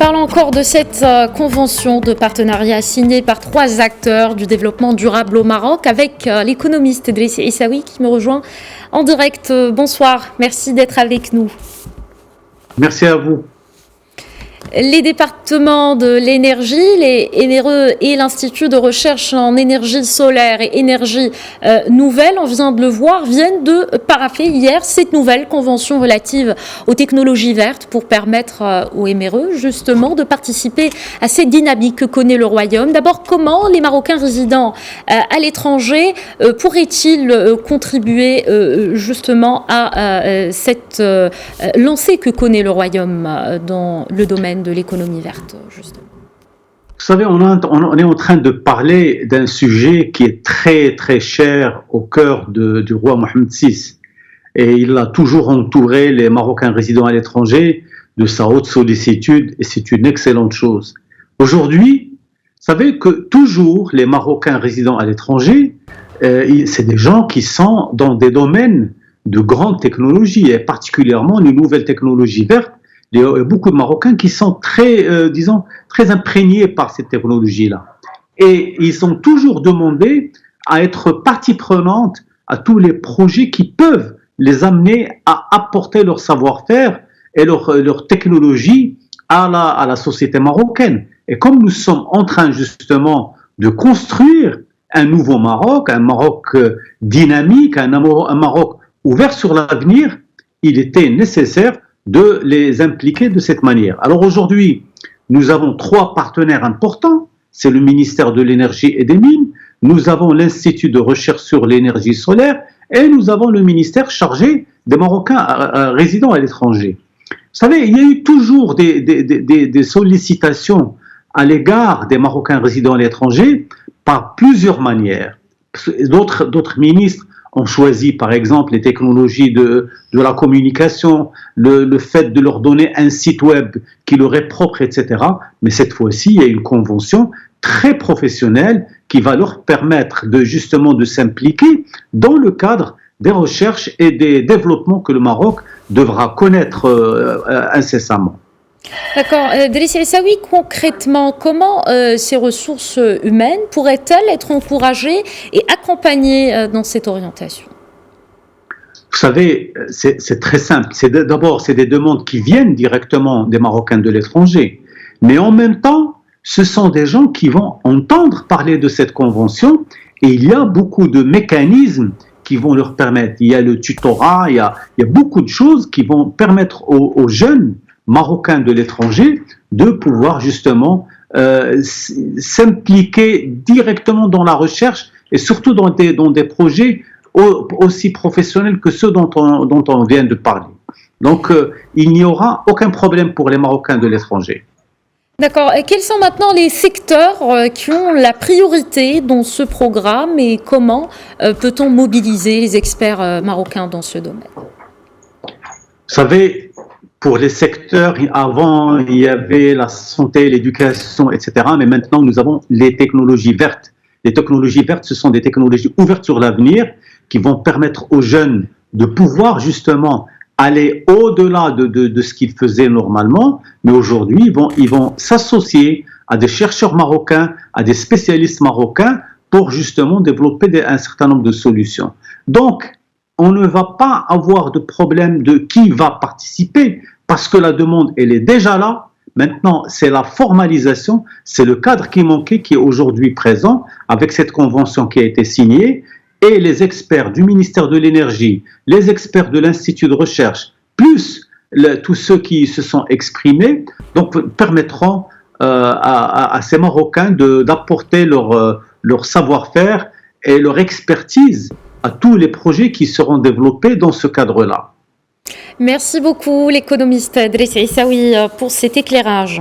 parle encore de cette convention de partenariat signée par 3 acteurs du développement durable au Maroc avec l'économiste Driss Issaoui qui me rejoint en direct. Bonsoir, merci d'être avec nous. Merci à vous. Les départements de l'énergie, les NRE et l'Institut de recherche en énergie solaire et énergie nouvelle, on vient de le voir, viennent de parapher hier cette nouvelle convention relative aux technologies vertes pour permettre aux MRE justement de participer à cette dynamique que connaît le Royaume. D'abord, comment les Marocains résidant à l'étranger pourraient-ils contribuer justement à cette lancée que connaît le Royaume dans le domaine de l'économie verte, justement? Vous savez, on est en train de parler d'un sujet qui est très très cher au cœur du roi Mohamed VI. Et il a toujours entouré les Marocains résidant à l'étranger de sa haute sollicitude, et c'est une excellente chose. Aujourd'hui, vous savez que toujours les Marocains résidant à l'étranger, c'est des gens qui sont dans des domaines de grande technologie, et particulièrement les nouvelles technologies vertes. Il y a beaucoup de Marocains qui sont très, très imprégnés par cette technologie-là. Et ils ont toujours demandé à être partie prenante à tous les projets qui peuvent les amener à apporter leur savoir-faire et leur technologie à la société marocaine. Et comme nous sommes en train justement de construire un nouveau Maroc, un Maroc dynamique, un Maroc ouvert sur l'avenir, il était nécessaire de les impliquer de cette manière. Alors aujourd'hui, nous avons 3 partenaires importants, c'est le ministère de l'Énergie et des Mines, nous avons l'Institut de recherche sur l'énergie solaire et nous avons le ministère chargé des Marocains résidant à l'étranger. Vous savez, il y a eu toujours des sollicitations à l'égard des Marocains résidant à l'étranger par plusieurs manières. D'autres ministres ont choisi par exemple les technologies de la communication, le fait de leur donner un site web qui leur est propre, etc. Mais cette fois-ci, il y a une convention très professionnelle qui va leur permettre justement de s'impliquer dans le cadre des recherches et des développements que le Maroc devra connaître incessamment. D'accord. Driss Issaoui, concrètement, comment ces ressources humaines pourraient-elles être encouragées et accompagnées dans cette orientation? Vous savez, c'est très simple. D'abord, c'est des demandes qui viennent directement des Marocains de l'étranger. Mais en même temps, ce sont des gens qui vont entendre parler de cette convention et il y a beaucoup de mécanismes qui vont leur permettre. Il y a le tutorat, il y a beaucoup de choses qui vont permettre aux jeunes Marocains de l'étranger de pouvoir justement s'impliquer directement dans la recherche et surtout dans des projets aussi professionnels que ceux dont on vient de parler. Donc il n'y aura aucun problème pour les Marocains de l'étranger. D'accord. Et quels sont maintenant les secteurs qui ont la priorité dans ce programme et comment peut-on mobiliser les experts marocains dans ce domaine? Vous savez, pour les secteurs, avant, il y avait la santé, l'éducation, etc. Mais maintenant, nous avons les technologies vertes. Les technologies vertes, ce sont des technologies ouvertes sur l'avenir qui vont permettre aux jeunes de pouvoir justement aller au-delà de ce qu'ils faisaient normalement. Mais aujourd'hui, ils vont s'associer à des chercheurs marocains, à des spécialistes marocains pour justement développer un certain nombre de solutions. Donc, on ne va pas avoir de problème de qui va participer parce que la demande, elle est déjà là. Maintenant, c'est la formalisation, c'est le cadre qui manquait qui est aujourd'hui présent avec cette convention qui a été signée et les experts du ministère de l'Énergie, les experts de l'Institut de recherche, plus tous ceux qui se sont exprimés, donc permettront à ces Marocains d'apporter leur savoir-faire et leur expertise à tous les projets qui seront développés dans ce cadre-là. Merci beaucoup l'économiste Driss Issaoui pour cet éclairage.